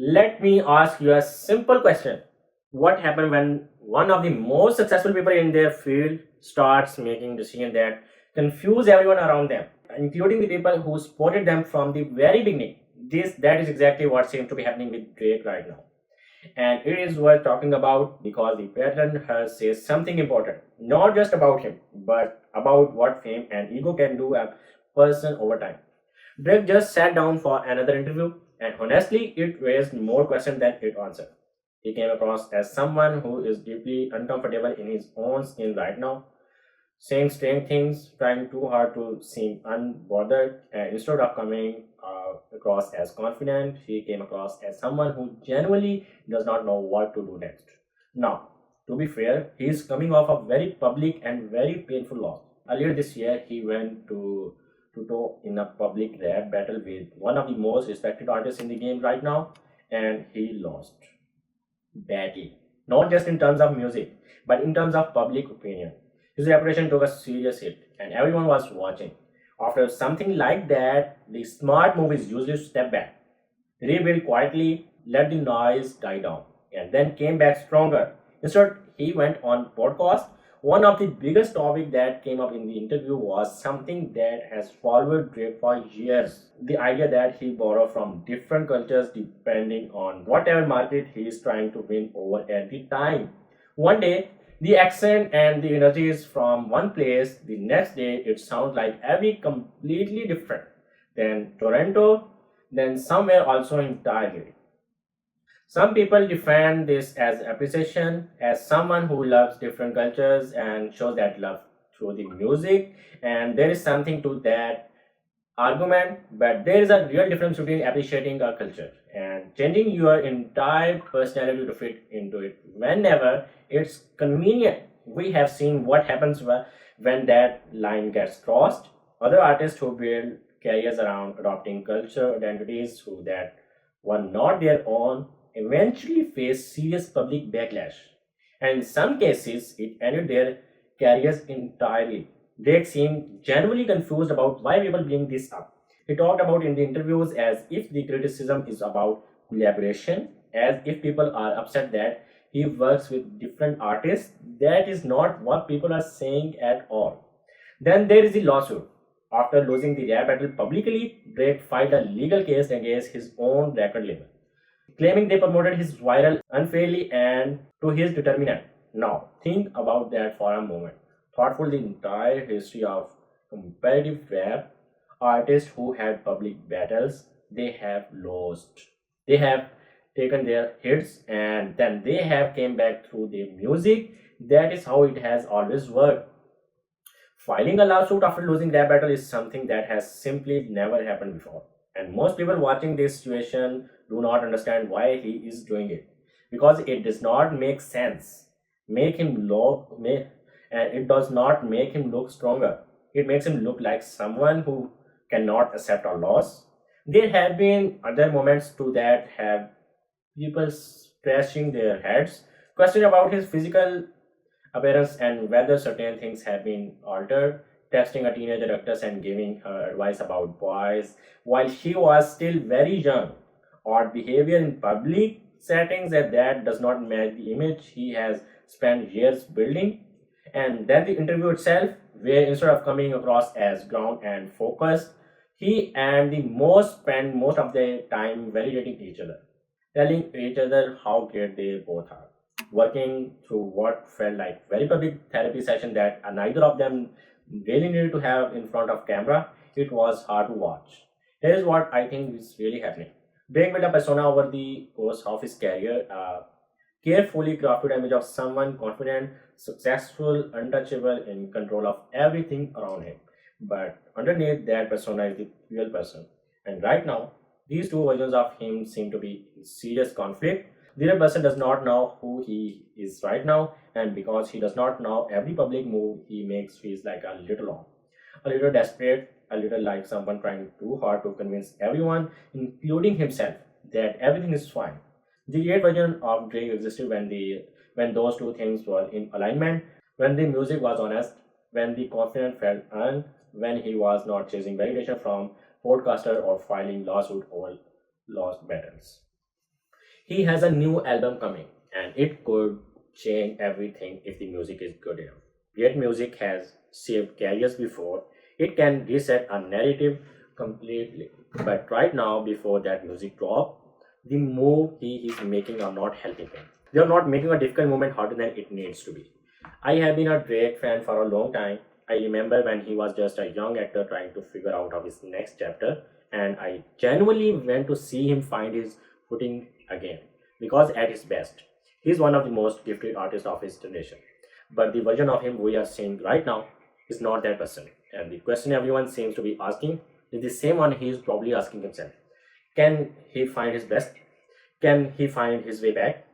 Let me ask you a simple question. What happens when one of the most successful people in their field starts making decisions that confuse everyone around them, including the people who supported them from the very beginning? That is exactly what seems to be happening with Drake right now. And it is worth talking about because the pattern has says something important, not just about him, but about what fame and ego can do a person over time. Drake just sat down for another interview, and honestly, it raised more questions than it answered. He came across as someone who is deeply uncomfortable in his own skin right now, saying strange things, trying too hard to seem unbothered, and instead of coming across as confident, he came across as someone who genuinely does not know what to do next. Now, to be fair, he is coming off a very public and very painful loss. Earlier this year, he went to toe in a public rap battle with one of the most respected artists in the game right now, and he lost badly. Not just in terms of music, but in terms of public opinion. His reputation took a serious hit, and everyone was watching. After something like that, the smart move is usually to step back, rebuild quietly, let the noise die down, and then came back stronger. Instead, he went on podcast. One of the biggest topic that came up in the interview was something that has followed Drake for years. The idea that he borrow from different cultures depending on whatever market he is trying to win over at the time. One day, the accent and the energy is from one place. The next day, it sounds like every completely different. Then Toronto, then somewhere also entirely. Some people defend this as appreciation, as someone who loves different cultures and shows that love through the music, and there is something to that argument, but there is a real difference between appreciating a culture and changing your entire personality to fit into it whenever it's convenient. We have seen what happens when that line gets crossed. Other artists who build careers around adopting culture identities who that were not their own eventually face serious public backlash. And in some cases, it ended their careers entirely. Drake seemed genuinely confused about why people bring this up. He talked about in the interviews as if the criticism is about collaboration, as if people are upset that he works with different artists. That is not what people are saying at all. Then there is the lawsuit. After losing the rap battle publicly, Drake filed a legal case against his own record label, claiming they promoted his viral unfairly and to his determinant. Now, think about that for a moment. Thoughtful the entire history of competitive rap, artists who had public battles, they have lost. They have taken their hits and then they have came back through their music. That is how it has always worked. Filing a lawsuit after losing rap battle is something that has simply never happened before. And most people watching this situation do not understand why he is doing it. Because it does not make sense. Make him look and it does not make him look stronger. It makes him look like someone who cannot accept a loss. There have been other moments too that have people scratching their heads, questioning about his physical appearance and whether certain things have been altered, texting a teenager actress and giving her advice about boys while she was still very young, or behavior in public settings that does not match the image he has spent years building. And then the interview itself, where instead of coming across as ground and focused, he and the most spend most of their time validating each other, telling each other how great they both are, working through what felt like very public therapy session that neither of them really needed to have in front of camera. It was hard to watch. Here is what I think is really happening. Drake built a persona over the course of his career, a carefully crafted image of someone confident, successful, untouchable, in control of everything around him. But underneath that persona is the real person. And right now, these two versions of him seem to be in serious conflict. The real person does not know who he is right now, and because he does not know, every public move he makes feels like a little off, a little desperate, a little like someone trying too hard to convince everyone, including himself, that everything is fine. The great version of Drake existed when those two things were in alignment, when the music was honest, when the confidence felt earned, when he was not chasing validation from podcaster or filing lawsuit over lost battles. he has a new album coming, and it could change everything if the music is good enough. Great music has saved careers before. It can reset a narrative completely. But right now, before that music drop, the move he is making are not helping him. They are not making a difficult moment harder than it needs to be. I have been a Drake fan for a long time. I remember when he was just a young actor trying to figure out of his next chapter, and I genuinely went to see him find his footing again. Because at his best, he is one of the most gifted artists of his generation. But the version of him we are seeing right now is not that person. And the question everyone seems to be asking is the same one he is probably asking himself. Can he find his best? Can he find his way back?